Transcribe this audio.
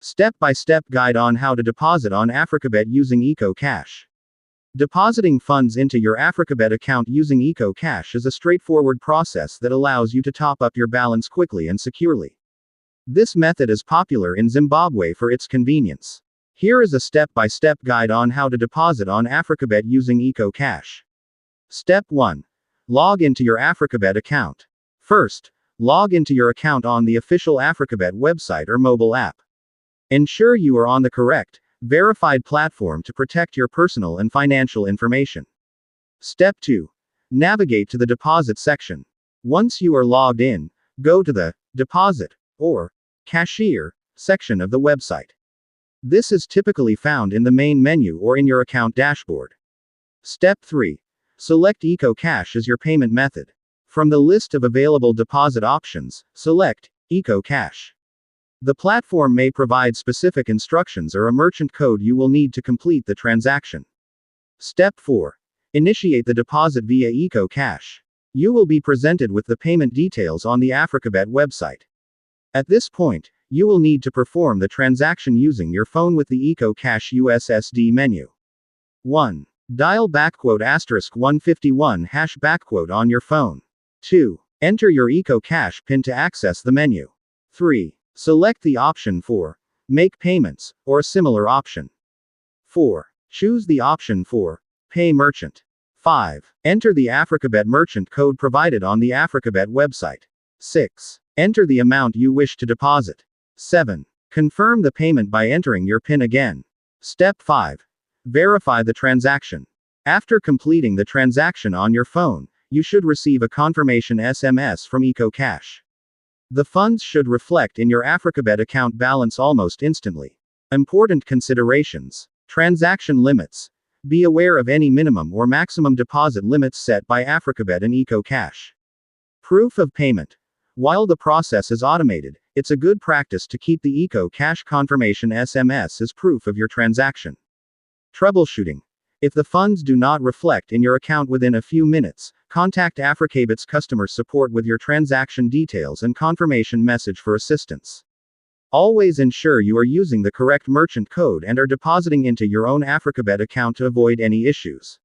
Step-by-step guide on how to deposit on Africabet using EcoCash. Depositing funds into your Africabet account using EcoCash is a straightforward process that allows you to top up your balance quickly and securely. This method is popular in Zimbabwe for its convenience. Here is a step-by-step guide on how to deposit on Africabet using EcoCash. Step 1. Log into your Africabet account. First, log into your account on the official Africabet website or mobile app. Ensure you are on the correct, verified platform to protect your personal and financial information. Step 2. Navigate to the deposit section. Once you are logged in, go to the Deposit or Cashier section of the website. This is typically found in the main menu or in your account dashboard. Step 3. Select EcoCash as your payment method. From the list of available deposit options, select EcoCash. The platform may provide specific instructions or a merchant code you will need to complete the transaction. Step 4. Initiate the deposit via EcoCash. You will be presented with the payment details on the Africabet website. At this point, you will need to perform the transaction using your phone with the EcoCash USSD menu. 1. Dial **151# on your phone. 2. Enter your EcoCash PIN to access the menu. 3. Select the option for Make Payments, or a similar option. 4. Choose the option for Pay Merchant. 5. Enter the Africabet merchant code provided on the Africabet website. 6. Enter the amount you wish to deposit. 7. Confirm the payment by entering your PIN again. Step 5. Verify the transaction. After completing the transaction on your phone, you should receive a confirmation SMS from EcoCash. The funds should reflect in your Africabet account balance almost instantly. Important considerations. Transaction limits. Be aware of any minimum or maximum deposit limits set by Africabet and EcoCash. Proof of payment. While the process is automated, it's a good practice to keep the EcoCash confirmation SMS as proof of your transaction. Troubleshooting. If the funds do not reflect in your account within a few minutes, contact Africabet's customer support with your transaction details and confirmation message for assistance. Always ensure you are using the correct merchant code and are depositing into your own Africabet account to avoid any issues.